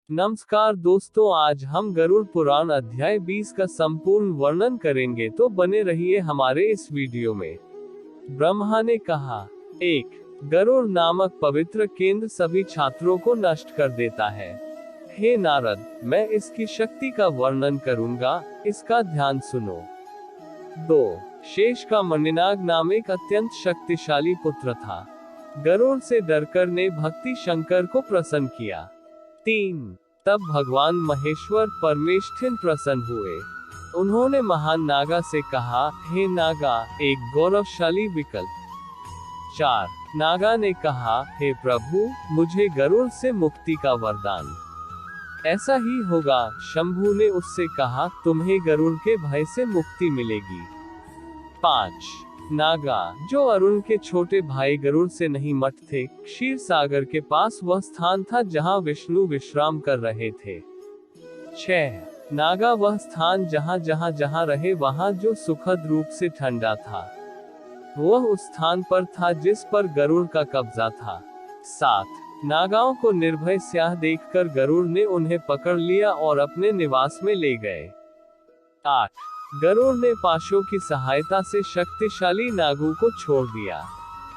नमस्कार दोस्तों, आज हम गरुड़ पुराण अध्याय 20 का संपूर्ण वर्णन करेंगे, तो बने रहिए हमारे इस वीडियो में। ब्रह्मा ने कहा, 1. गरुड़ नामक पवित्र केंद्र सभी छात्रों को नष्ट कर देता है। हे नारद, मैं इसकी शक्ति का वर्णन करूंगा, इसका ध्यान सुनो। 2. शेष का मणिनाग नाम एक अत्यंत शक्तिशाली पुत्र था। गरुड़ से डरकर ने भक्ति शंकर को प्रसन्न किया। 3. तब भगवान महेश्वर परमेष्ठिन प्रसन्न हुए। उन्होंने महान नागा से कहा, हे नागा, एक गौरवशाली विकल्प। 4. नागा ने कहा, हे प्रभु, मुझे गरुड़ से मुक्ति का वरदान। ऐसा ही होगा। शंभु ने उससे कहा, तुम्हें गरुड़ के भय से मुक्ति मिलेगी। 5. नागा, जो अरुण के छोटे भाई गरुड़ से नहीं मट थे, क्षीर सागर के पास वह स्थान था जहां विष्णु विश्राम कर रहे थे। 6. नागा, वह स्थान जहां रहे वहां जो सुखद रूप से ठंडा था, वह उस स्थान पर था जिस पर गरुड़ का कब्जा था। 7. नागाओं को निर्भय स्याह देखकर गरुड़ ने उन्हें पकड़ लिया और अपने निवास में ले गए। 8. गरुड़ ने पाशों की सहायता से शक्तिशाली नागों को छोड़ दिया।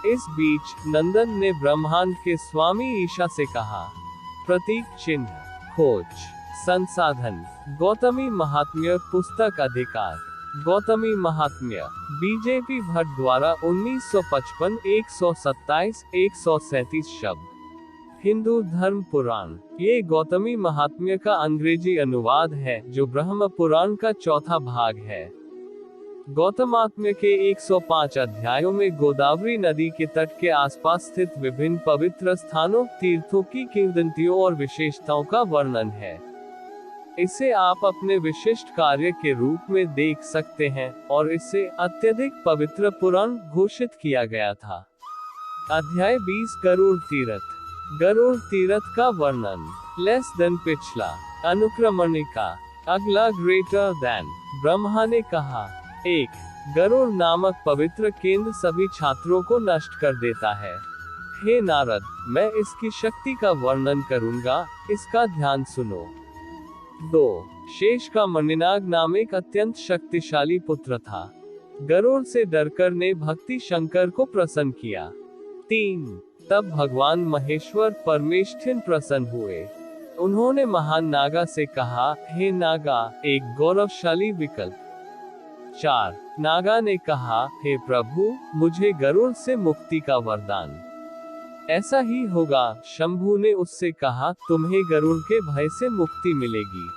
इस बीच नंदन ने ब्रह्मांड के स्वामी ईशा से कहा, प्रतीक चिन्ह, खोज, संसाधन, गौतमी महात्म्य पुस्तक अधिकार। गौतमी महात्म्य, बीजेपी भट्ट द्वारा 1955, 127, 137 शब्द। हिंदू धर्म पुराण। ये गौतमी महात्म्य का अंग्रेजी अनुवाद है, जो ब्रह्म पुराण का चौथा भाग है। गौतमात्म्य के 105 अध्यायों में गोदावरी नदी के तट के आसपास स्थित विभिन्न पवित्र स्थानों, तीर्थों की किंवदंतियों और विशेषताओं का वर्णन है। इसे आप अपने विशिष्ट कार्य के रूप में देख सकते हैं, और इसे अत्यधिक पवित्र पुराण घोषित किया गया था। अध्याय 20 गरुड़ तीर्थ। गरुड़ तीर्थ का वर्णन। लेस देन पिछला। अनुक्रमणिका। अगला ग्रेटर देन। ब्रह्मा ने कहा, 1. गरुड़ नामक पवित्र केंद्र सभी छात्रों को नष्ट कर देता है। हे नारद, मैं इसकी शक्ति का वर्णन करूंगा, इसका ध्यान सुनो। 2. शेष का मणिनाग नाम एक अत्यंत शक्तिशाली पुत्र था। गरुड़ से डरकर ने भक्ति शंकर को प्रसन्न किया। 3. तब भगवान महेश्वर परमेष्ठिन प्रसन्न हुए। उन्होंने महान नागा से कहा, हे नागा, एक गौरवशाली विकल्प। 4. नागा ने कहा, हे प्रभु, मुझे गरुड़ से मुक्ति का वरदान। ऐसा ही होगा। शंभु ने उससे कहा, तुम्हें गरुड़ के भय से मुक्ति मिलेगी।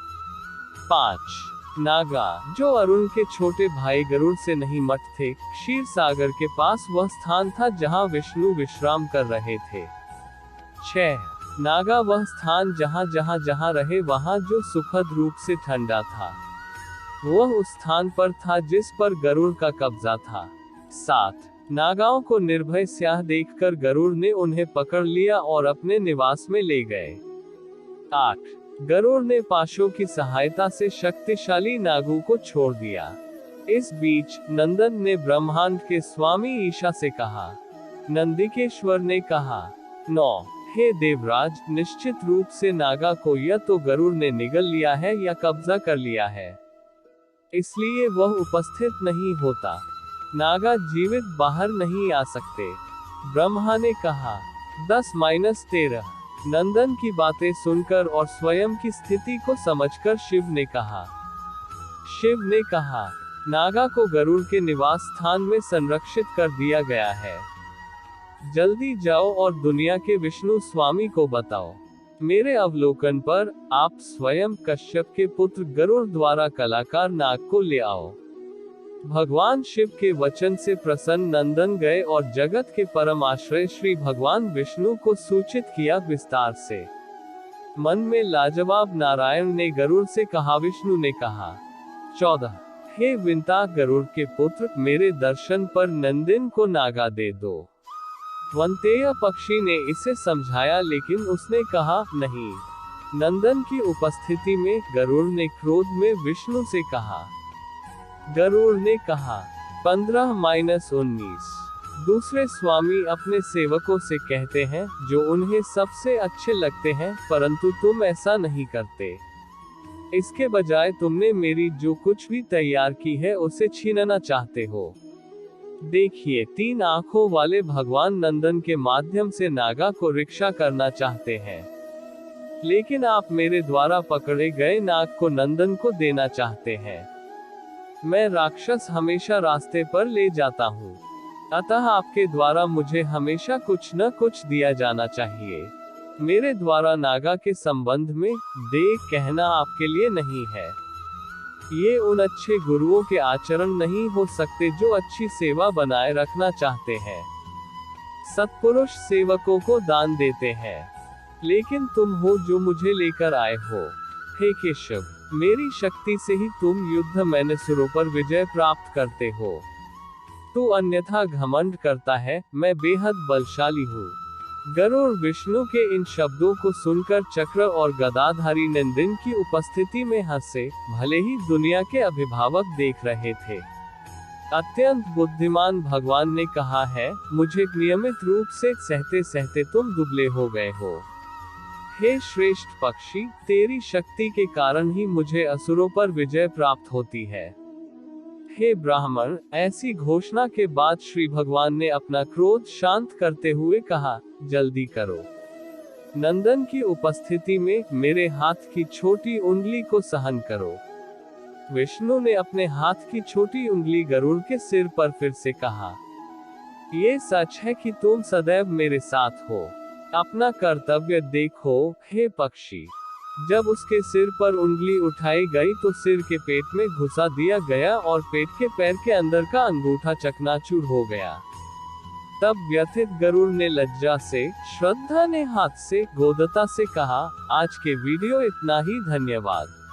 5. नागा, जो अरुण के छोटे भाई गरुड़ से नहीं मट थे, क्षीर सागर के पास वह स्थान था जहां विष्णु विश्राम कर रहे थे। 6. नागा, वह स्थान जहां रहे वहां जो सुखद रूप से ठंडा था, वह उस स्थान पर था जिस पर गरुड़ का कब्जा था। 7. नागाओं को निर्भय स्याह देखकर गरुड़ ने उन्हें पकड़ लिया और अपने निवास में ले गए। 8. गरुड़ ने पाशों की सहायता से शक्तिशाली नागों को छोड़ दिया। इस बीच नंदन ने ब्रह्मांड के स्वामी ईशा से कहा। नंदिकेश्वर ने कहा, 9. हे देवराज, निश्चित रूप से नागा को या तो गरुड़ ने निगल लिया है या कब्जा कर लिया है, इसलिए वह उपस्थित नहीं होता। नागा जीवित बाहर नहीं आ सकते। ब्रह्मा ने कहा। 10-13। नंदन की बातें सुनकर और स्वयं की स्थिति को समझकर शिव ने कहा, नागा को गरुड़ के निवास स्थान में संरक्षित कर दिया गया है। जल्दी जाओ और दुनिया के विष्णु स्वामी को बताओ। मेरे अवलोकन पर आप स्वयं कश्यप के पुत्र गरुड़ द्वारा कलाकार नाग को ले आओ। भगवान शिव के वचन से प्रसन्न नंदन गए और जगत के परम आश्रय श्री भगवान विष्णु को सूचित किया विस्तार से। मन में लाजवाब नारायण ने गरुड़ से कहा। विष्णु ने कहा। 14. हे विंता गरुड़ के पुत्र, मेरे दर्शन पर नंदिन को नागा दे दो। वंतेय पक्षी ने इसे समझाया, लेकिन उसने कहा, नहीं। नंदन की उपस्थिति में गरुड़ ने क्रोध में विष्णु से कहा। गरुड़ ने कहा। 15-19। दूसरे स्वामी अपने सेवकों से कहते हैं जो उन्हें सबसे अच्छे लगते हैं, परंतु तुम ऐसा नहीं करते। इसके बजाय तुमने मेरी जो कुछ भी तैयार की है उसे छीनना चाहते हो। देखिए, 3 आंखों वाले भगवान नंदन के माध्यम से नागा को रिक्शा करना चाहते हैं, लेकिन आप मेरे द्वारा पकड़े गए नाग को नंदन को देना चाहते हैं। मैं राक्षस हमेशा रास्ते पर ले जाता हूँ, अतः आपके द्वारा मुझे हमेशा कुछ न कुछ दिया जाना चाहिए। मेरे द्वारा नागा के संबंध में दे कहना आपके लिए नहीं है। ये उन अच्छे गुरुओं के आचरण नहीं हो सकते जो अच्छी सेवा बनाए रखना चाहते हैं। सत्पुरुष सेवकों को दान देते हैं, लेकिन तुम हो जो मुझे लेकर आए हो। हे केशव, मेरी शक्ति से ही तुम युद्ध में असुरों पर विजय प्राप्त करते हो। तू अन्यथा घमंड करता है, मैं बेहद बलशाली हूँ। गरुड़ विष्णु के इन शब्दों को सुनकर चक्र और गदाधारी नंदन की उपस्थिति में हंसे, भले ही दुनिया के अभिभावक देख रहे थे। अत्यंत बुद्धिमान भगवान ने कहा है, मुझे नियमित रूप से सहते सहते तुम दुबले हो गए हो। हे श्रेष्ठ पक्षी, तेरी शक्ति के कारण ही मुझे असुरों पर विजय प्राप्त होती है। हे ब्राह्मण, ऐसी घोषणा के बाद श्री भगवान ने अपना क्रोध शांत करते हुए कहा, जल्दी करो। नंदन की उपस्थिति में मेरे हाथ की छोटी उंगली को सहन करो। विष्णु ने अपने हाथ की छोटी उंगली गरुड़ के सिर पर फिर से कहा, ये सच है कि तुम सदैव मेरे साथ हो। अपना कर्तव्य देखो, हे पक्षी। जब उसके सिर पर उंगली उठाई गई तो सिर के पेट में घुसा दिया गया और पेट के पैर के अंदर का अंगूठा चकनाचूर हो गया। तब व्यथित गरुड़ ने लज्जा से, श्रद्धा ने हाथ से, गोदता से कहा, आज के वीडियो इतना ही, धन्यवाद।